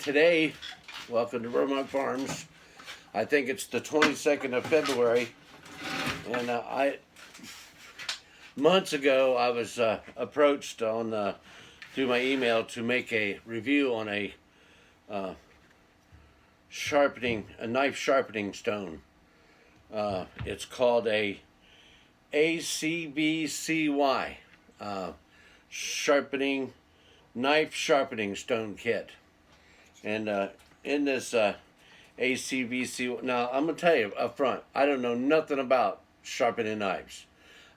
Today, welcome to Bromark Farms. I think it's the 22nd of February, and months ago I was approached on through my email to make a review on a knife sharpening stone. It's called a ACVCY knife sharpening stone kit. And in this ACVCY, now I'm gonna tell you up front, I don't know nothing about sharpening knives.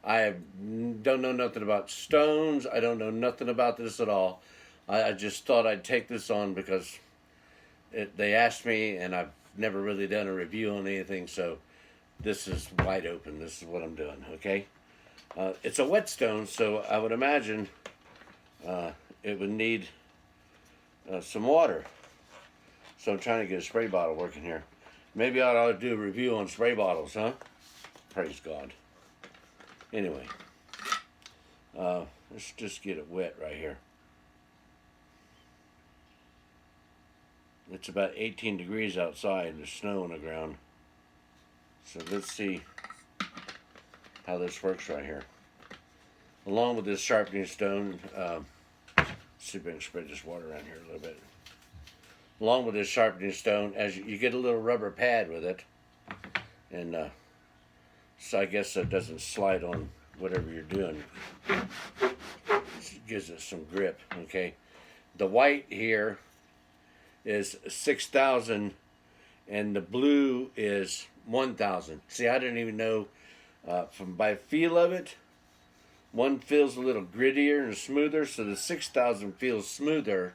Don't know nothing about stones. I don't know nothing about this at all. I just thought I'd take this on because they asked me, and I've never really done a review on anything, so this is wide open. This is what I'm doing, okay? It's a whetstone, so I would imagine it would need some water. So I'm trying to get a spray bottle working here. Maybe I ought to do a review on spray bottles, huh? Praise God. Anyway, let's just get it wet right here. It's about 18 degrees outside and there's snow on the ground. So let's see how this works right here. Along with this sharpening stone, see if I can spread this water around here a little bit. Along with this sharpening stone, as you get a little rubber pad with it, and so I guess it doesn't slide on whatever you're doing. It gives it some grip, okay? The white here is 6,000 and the blue is 1,000. See, I didn't even know by feel of it, one feels a little grittier and smoother, so the 6,000 feels smoother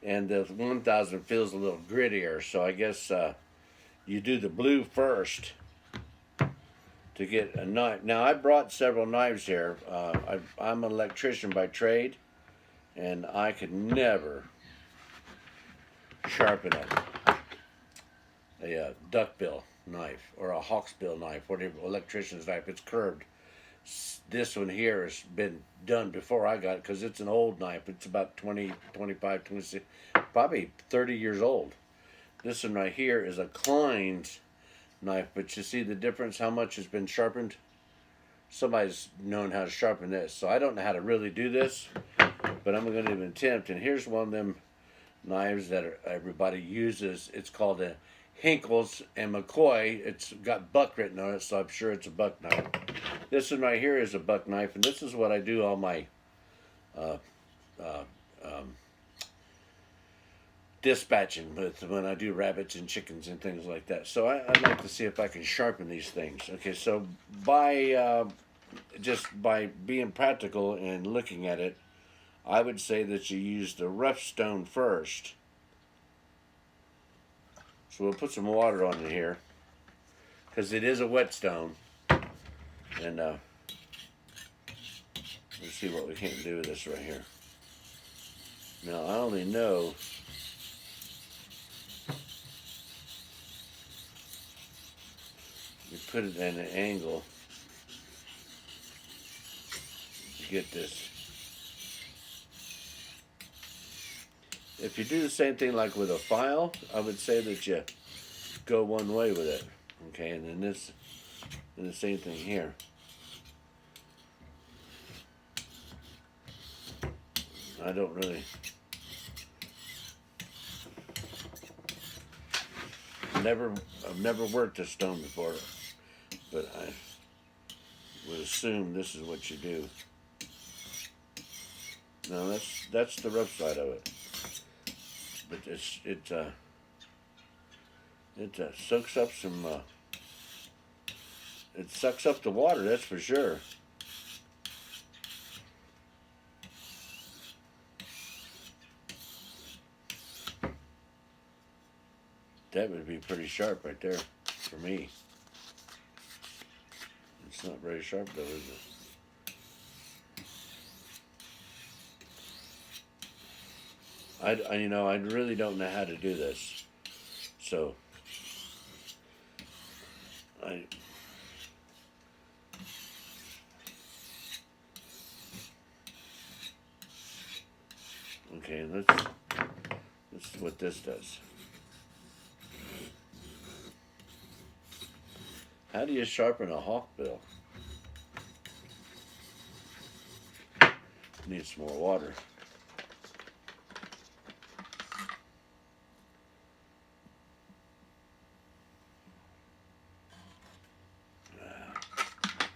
and the 1,000 feels a little grittier. So I guess you do the blue first to get a knife. Now I brought several knives here. I'm an electrician by trade, and I could never sharpen a duckbill knife or a hawksbill knife, whatever, electrician's knife. It's curved. This one here has been done before I got it because it's an old knife. It's about 20, 25, 26, probably 30 years old. This one right here is a Klein's knife, but you see the difference, how much has been sharpened? Somebody's known how to sharpen this. So I don't know how to really do this, but I'm going to attempt. And here's one of them knives that everybody uses. It's called a Hinkles and McCoy. It's got buck written on it, so I'm sure it's a buck knife. This one right here is a buck knife, and this is what I do all my dispatching with when I do rabbits and chickens and things like that. So I'd like to see if I can sharpen these things. Okay, so just by being practical and looking at it, I would say that you use the rough stone first. So we'll put some water on it here because it is a whetstone. And let's see what we can do with this right here. Now I only know you put it at an angle to get this. If you do the same thing like with a file, I would say that you go one way with it. Okay, and then this, and the same thing here. I don't really. I've never worked a stone before, but I would assume this is what you do. Now that's the rough side of it, but it soaks up some. It sucks up the water, that's for sure. That would be pretty sharp right there for me. It's not very sharp though, is it? I really don't know how to do this. So okay, let's what this does. How do you sharpen a hawkbill? Need some more water.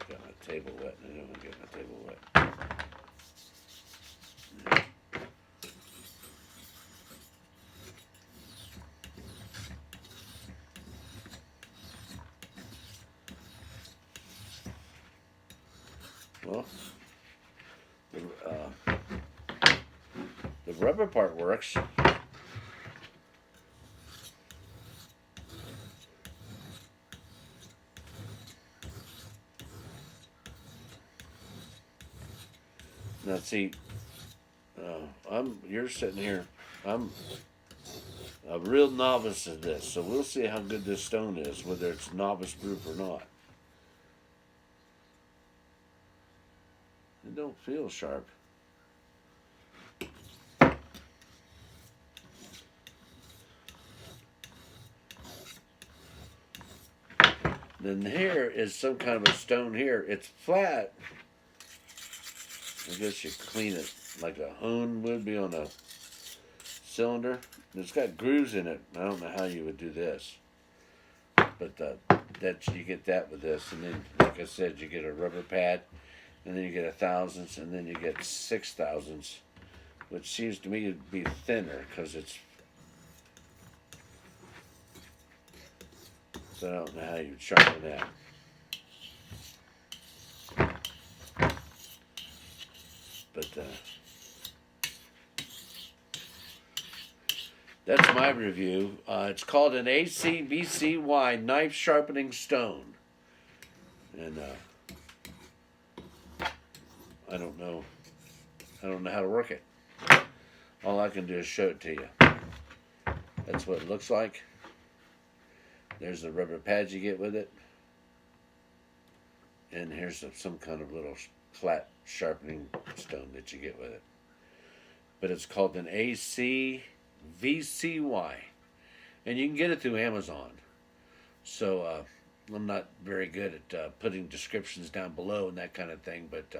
Got my table wet. I don't want to get my table wet. Well, the rubber part works. Now see, you're sitting here. I'm a real novice at this, so we'll see how good this stone is, whether it's novice proof or not. It don't feel sharp. Then here is some kind of a stone here. It's flat. I guess you clean it like a hone would be on a cylinder. It's got grooves in it. I don't know how you would do this, but that you get that with this, and then, like I said, you get a rubber pad, and then you get a thousandths, and then you get 6/1000ths, which seems to me to be thinner because it's. So I don't know how you would sharpen that. But that's my review. It's called an ACVCY knife sharpening stone, and I don't know how to work it. All I can do is show it to you. That's what it looks like. There's the rubber pads you get with it, and here's some kind of little flat sharpening stone that you get with it. But it's called an ACVCY, and you can get it through Amazon. So I'm not very good at putting descriptions down below and that kind of thing, but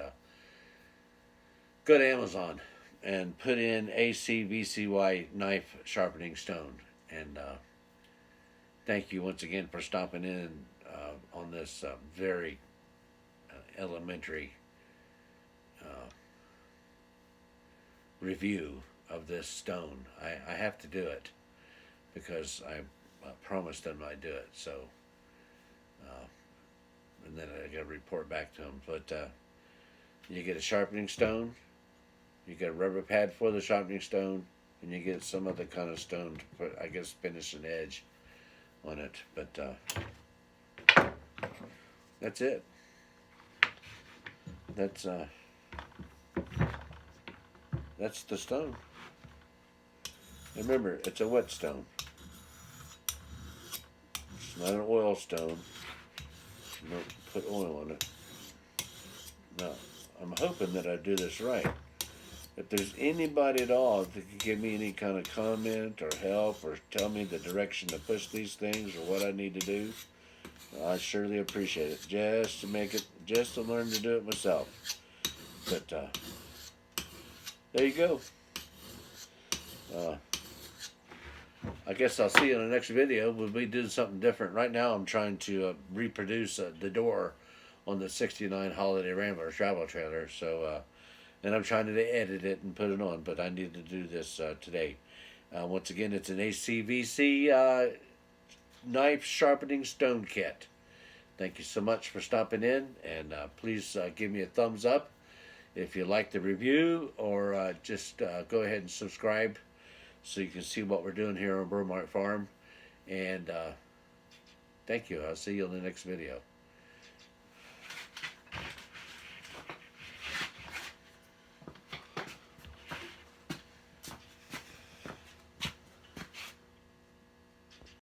go to Amazon and put in ACVCY knife sharpening stone, and thank you once again for stopping in on this very elementary review of this stone. I have to do it because I promised them I'd do it. So, and then I got to report back to them. But you get a sharpening stone, you get a rubber pad for the sharpening stone, and you get some other kind of stone to put, I guess, finish an edge on it. But that's it. That's the stone. And remember, it's a whetstone. It's not an oil stone. You don't put oil on it. Now, I'm hoping that I do this right. If there's anybody at all that can give me any kind of comment or help or tell me the direction to push these things or what I need to do, I surely appreciate it. Just to learn to do it myself. But there you go. I guess I'll see you in the next video. We'll be doing something different. Right now I'm trying to reproduce the door on the 69 Holiday Rambler travel trailer. So, and I'm trying to edit it and put it on, but I need to do this today. Once again, it's an ACVC knife sharpening stone kit. Thank you so much for stopping in, and please give me a thumbs up if you like the review, or just go ahead and subscribe so you can see what we're doing here on Bromark Farm. And thank you. I'll see you in the next video.